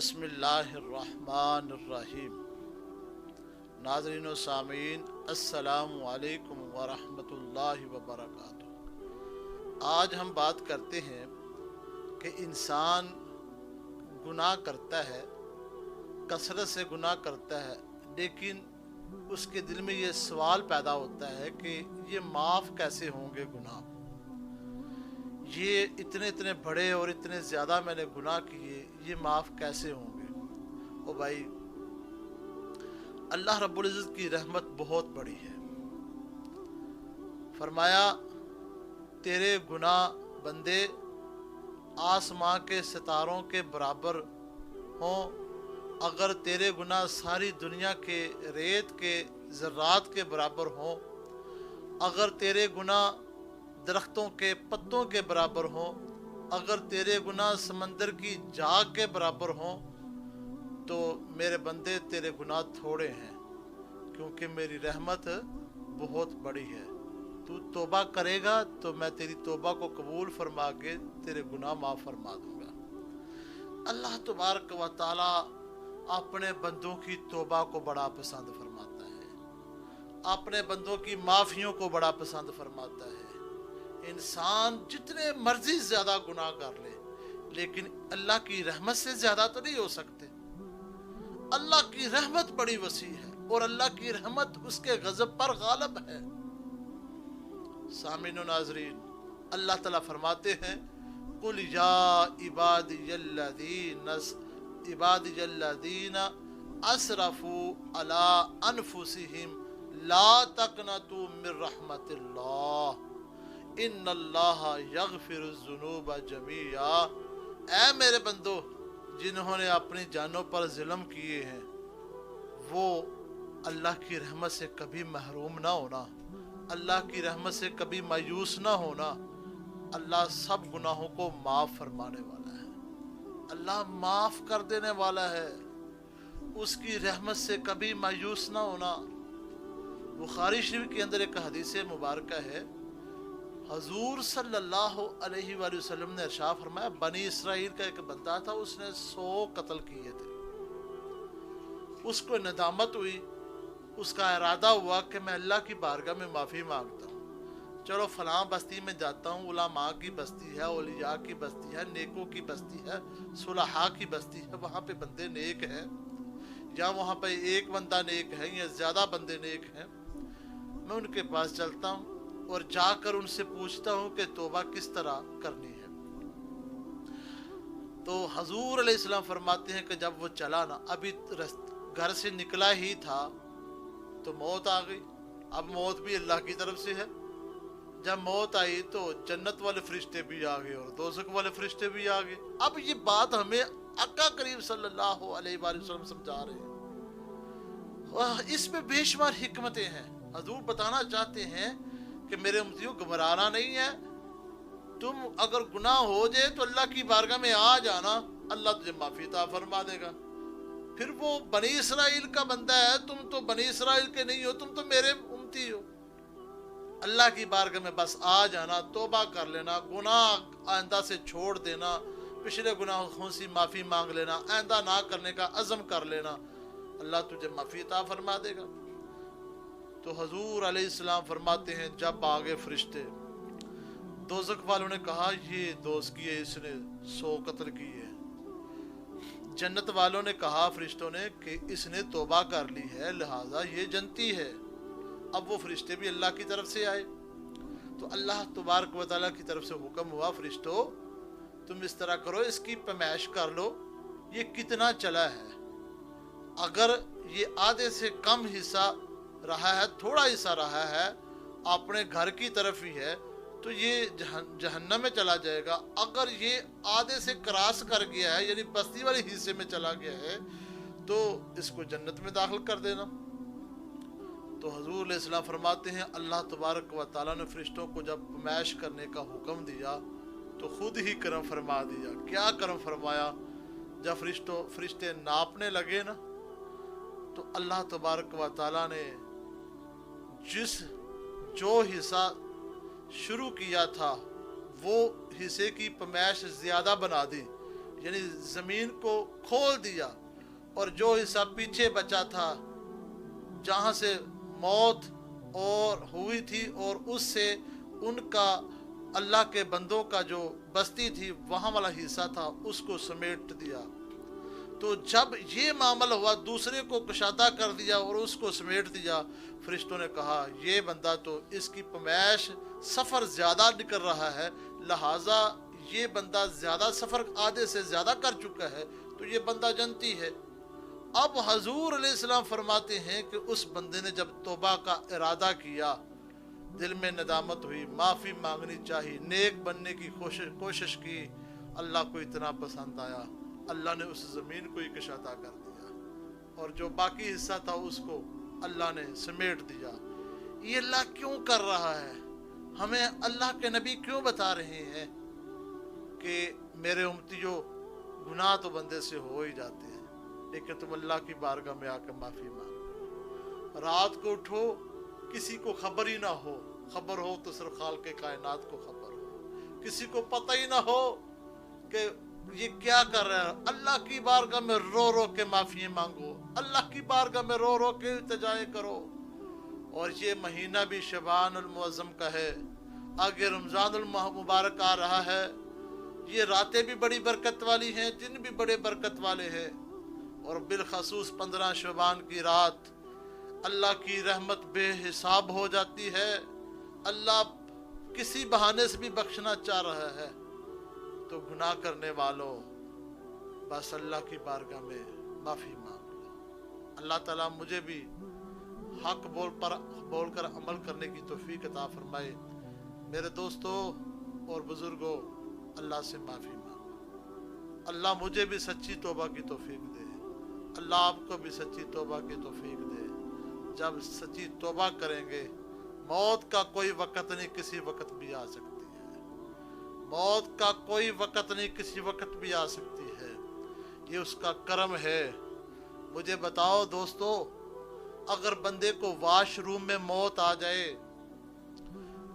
बिस्मिल्लाहिर्रहमानिर्रहीम। नाज़रीन व सामीन, अस्सलामु अलैकुम व रहमतुल्लाहि व बरकातुहू। आज हम बात करते हैं कि इंसान गुनाह करता है, कसरत से गुनाह करता है, लेकिन उसके दिल में ये सवाल पैदा होता है कि ये माफ़ कैसे होंगे गुनाह। ये इतने इतने बड़े और इतने ज़्यादा मैंने गुनाह किए, ये माफ़ कैसे होंगे। ओ भाई, अल्लाह रब्बुल इज़्ज़त की रहमत बहुत बड़ी है। फरमाया, तेरे गुनाह बंदे आसमां के सितारों के बराबर हों, अगर तेरे गुनाह सारी दुनिया के रेत के ज़र्रात के बराबर हों, अगर तेरे गुनाह दरख्तों के पत्तों के बराबर हों, अगर तेरे गुनाह समंदर की झाग के बराबर हों, तो मेरे बंदे तेरे गुनाह थोड़े हैं, क्योंकि मेरी रहमत बहुत बड़ी है। तू तौबा करेगा तो मैं तेरी तौबा को कबूल फरमा के तेरे गुनाह माफ़ फरमा दूंगा। अल्लाह तबारक व तआला अपने बंदों की तौबा को बड़ा पसंद फरमाता है, अपने बंदों की माफ़ियों को बड़ा पसंद फरमाता है। इंसान जितने मर्जी ज़्यादा गुनाह कर ले, लेकिन अल्लाह की रहमत से ज़्यादा तो नहीं हो सकते। अल्लाह की रहमत बड़ी वसी है और अल्लाह की रहमत उसके गज़ब पर गालिब है। सामीन व नाज़रीन, अल्लाह ताला फरमाते हैं, कुल या इबादियल्लज़ीना असरफू अला अनफुसिहिम ला तक़नतू मिर रहमतिल्लाह इन्नल्लाहा यग़फ़िरुज़्ज़ुनूबा जमीआ। ऐ मेरे बंदो, जिन्होंने अपनी जानों पर जुल्म किए हैं, वो अल्लाह की रहमत से कभी महरूम ना होना, अल्लाह की रहमत से कभी मायूस ना होना। अल्लाह सब गुनाहों को माफ़ फरमाने वाला है, अल्लाह माफ़ कर देने वाला है, उसकी रहमत से कभी मायूस ना होना। बुखारी शरीफ के अंदर एक हदीस मुबारक है, हजूर सल्लल्लाहु अलैहि वसल्लम ने इरशाद फरमाया, बनी इसराइल का एक बंदा था, उसने 100 कत्ल किए थे। उसको नदामत हुई, उसका इरादा हुआ कि मैं अल्लाह की बारगाह में माफ़ी मांगता हूँ। चलो फलां बस्ती में जाता हूँ, उलमा की बस्ती है, औलिया की बस्ती है, नेकों की बस्ती है, सुलहा की बस्ती है, वहाँ पे बंदे नेक हैं, या वहाँ पे एक बंदा नेक है या ज़्यादा बंदे नेक हैं। मैं उनके पास चलता हूँ और जाकर उनसे पूछता हूँ कि तौबा किस तरह करनी है। तो हजूर अलैहिस्सलाम फरमाते हैं कि जब वो चला ना, अभी घर से निकला ही था तो मौत आ गई। अब मौत भी अल्लाह की तरफ से है। जब मौत आई तो जन्नत वाले फरिश्ते भी आ गए और दोज़ख वाले फरिश्ते भी आ गए। अब ये बात हमें आका करीम सल्लल्लाहु अलैहि वसल्लम समझा रहे हैं। इसमें बेशुमार हिकमतें हैं। हजूर बताना चाहते हैं कि मेरे उम्मतियों घबराना नहीं है, तुम अगर गुनाह हो जाए तो अल्लाह की बारगाह में आ जाना, अल्लाह तुझे माफ़ी अता फरमा देगा। फिर वो बनी इसराइल का बंदा है, तुम तो बनी इसराइल के नहीं हो, तुम तो मेरे उम्मती हो। अल्लाह की बारगाह में बस आ जाना, तौबा कर लेना, गुनाह आइंदा से छोड़ देना, पिछले गुनाहों से माफ़ी मांग लेना, आइंदा ना करने का अज़म कर लेना, अल्लाह तुझे माफ़ी अता फरमा देगा। तो हजूर अलैहिस्सलाम फरमाते हैं, जब आगे फरिश्ते, दोज़ख वालों ने कहा ये दोस्त किए, इसने 100 कत्ल किए। जन्नत वालों ने कहा फरिश्तों ने कि इसने तौबा कर ली है, लिहाजा ये जन्नती है। अब वो फरिश्ते भी अल्लाह की तरफ से आए तो अल्लाह तबारक व तआला की तरफ से हुक्म हुआ, फरिश्तों तुम इस तरह करो, इसकी पैमाइश कर लो, ये कितना चला है। अगर ये आधे से कम हिस्सा रहा है, थोड़ा हिस्सा रहा है, अपने घर की तरफ ही है, तो ये जहन्नम में चला जाएगा। अगर ये आधे से क्रॉस कर गया है, यानी बस्ती वाले हिस्से में चला गया है, तो इसको जन्नत में दाखिल कर देना। तो हजूर अलैहिस्सलाम फरमाते हैं, अल्लाह तबारक व तआला ने फरिश्तों को जब पैमाइश करने का हुक्म दिया तो खुद ही करम फरमा दिया। क्या करम फरमाया, जब फरिश्ते नापने लगे ना, तो अल्लाह तबारक व तआला ने जो हिस्सा शुरू किया था वो हिस्से की पैमाइश ज़्यादा बना दी, यानी ज़मीन को खोल दिया, और जो हिस्सा पीछे बचा था जहाँ से मौत और हुई थी और उससे उनका अल्लाह के बंदों का जो बस्ती थी वहाँ वाला हिस्सा था उसको समेट दिया। तो जब ये मामला हुआ, दूसरे को कुशादा कर दिया और उसको समेट दिया, फरिश्तों ने कहा ये बंदा तो इसकी पैमाइश सफ़र ज़्यादा निकल रहा है, लिहाजा ये बंदा ज़्यादा सफ़र आधे से ज़्यादा कर चुका है, तो ये बंदा जनती है। अब हजूर अलैहिस्सलाम फरमाते हैं कि उस बंदे ने जब तौबा का इरादा किया, दिल में नदामत हुई, माफ़ी मांगनी चाहिए, नेक बनने की कोशिश की, अल्लाह को इतना पसंद आया, अल्लाह ने उस ज़मीन को ही कशादा कर दिया और जो बाकी हिस्सा था उसको अल्लाह ने समेट दिया। ये अल्लाह क्यों कर रहा है? हमें अल्लाह के नबी क्यों बता रहे हैं कि मेरे उम्मतियों गुनाह तो बंदे से हो ही जाते हैं, लेकिन तुम अल्लाह की बारगाह में आकर माफ़ी मांगो। रात को उठो, किसी को खबर ही ना हो, खबर हो तो सिर्फ खालिक कायनात को खबर हो, किसी को पता ही ना हो कि ये क्या कर रहा है। अल्लाह की बारगाह में रो रो के माफ़ी मांगो, अल्लाह की बारगाह में रो रो के इल्तिजाएं करो। और ये महीना भी शबानुल मुअज़्ज़म का है, आगे रमज़ानुल मुबारक आ रहा है, ये रातें भी बड़ी बरकत वाली हैं, दिन भी बड़े बरकत वाले हैं, और बिलखसूस 15 शबान की रात अल्लाह की रहमत बेहिसाब हो जाती है। अल्लाह किसी बहाने से भी बख्शना चाह रहा है, तो गुनाह करने वालों बस अल्लाह की बारगाह में माफ़ी मांग लो। अल्लाह ताला मुझे भी हक बोलकर अमल करने की तौफीक अता फरमाए। मेरे दोस्तों और बुजुर्गों, अल्लाह से माफ़ी मांगो, अल्लाह मुझे भी सच्ची तौबा की तौफीक दे, अल्लाह आपको भी सच्ची तौबा की तौफीक दे। जब सच्ची तौबा करेंगे, मौत का कोई वक़्त नहीं, किसी वक़्त भी आ सकती है, मौत का कोई वक़्त नहीं, किसी वक़्त भी आ सकती है, ये उसका करम है। मुझे बताओ दोस्तों, अगर बंदे को वाशरूम में मौत आ जाए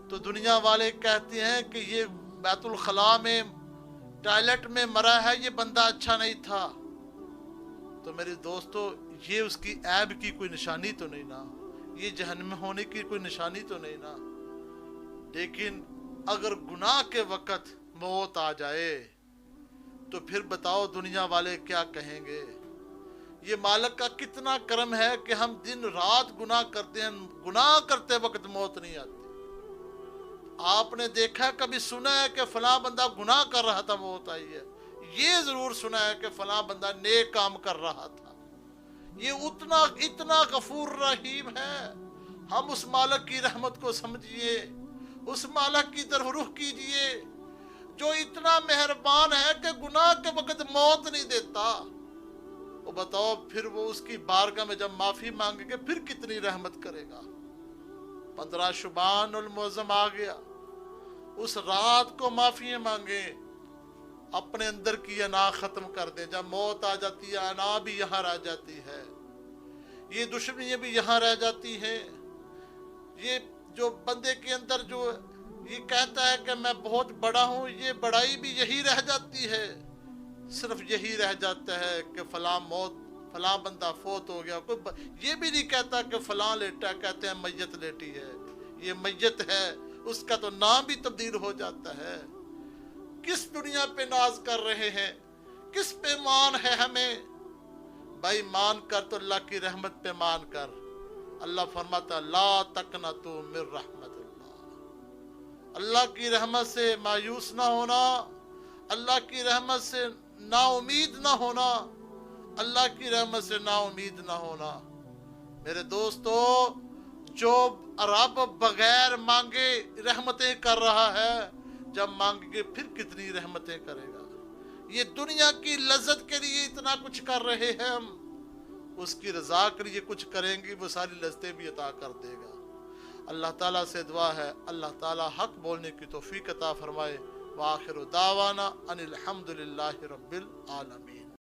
तो दुनिया वाले कहते हैं कि ये बैतुल खला में टॉयलेट में मरा है, ये बंदा अच्छा नहीं था। तो मेरे दोस्तों, ये उसकी ऐब की कोई निशानी तो नहीं ना, ये जहन्नम में होने की कोई निशानी तो नहीं ना। लेकिन अगर गुनाह के वक़्त मौत आ जाए तो फिर बताओ दुनिया वाले क्या कहेंगे। ये मालिक का कितना करम है कि हम दिन रात गुनाह करते हैं, गुनाह करते वक्त मौत नहीं आती। आपने देखा, कभी सुना है कि फलां बंदा गुनाह कर रहा था मौत आई है? ये जरूर सुना है कि फलां बंदा नेक काम कर रहा था। ये उतना इतना गफूर रहीम है। हम उस मालिक की रहमत को समझिए, उस मालिक की तरफ रुख कीजिए जो इतना मेहरबान है कि गुनाह के वक्त मौत नहीं देता। वो बताओ फिर वो उसकी बारगाह में जब माफी मांगेंगे फिर कितनी रहमत करेगा। 15 शुबानुल मुअज़्ज़म आ गया, उस रात को माफी मांगे, अपने अंदर की अना खत्म कर दे। जब मौत आ जाती है, अना भी यहाँ रह जाती है, ये दुश्मनी भी यहाँ रह जाती है। ये जो बंदे के अंदर जो ये कहता है कि मैं बहुत बड़ा हूँ, ये बड़ाई भी यही रह जाती है। सिर्फ यही रह जाता है कि फलां बंदा फोत हो गया। कोई ये भी नहीं कहता कि फलां लेटा, कहते हैं मैयत लेटी है, ये मैयत है, उसका तो नाम भी तब्दील हो जाता है। किस दुनिया पे नाज कर रहे हैं, किस पे मान है हमें? भाई मान कर तो अल्लाह की रहमत पे मान कर। अल्लाह फरमाता ला तकनतु मिर रहमतिल्लाह, अल्लाह की रहमत से मायूस ना होना, अल्लाह की रहमत से नाउमीद ना होना, अल्लाह की रहमत से नाउमीद ना होना। मेरे दोस्तों, जो रब बगैर मांगे रहमतें कर रहा है, जब मांगेंगे फिर कितनी रहमतें करेगा। ये दुनिया की लज्जत के लिए इतना कुछ कर रहे हैं हम, उसकी रजा के लिए कुछ करेंगे, वो सारी लज्जतें भी अता कर देगा। अल्लाह ताला से दुआ है, अल्लाह ताला हक बोलने की तौफीक अता फरमाए। व आखिर दावाना अनिल हम्दुलिल्लाहि रब्बिल आलमीन।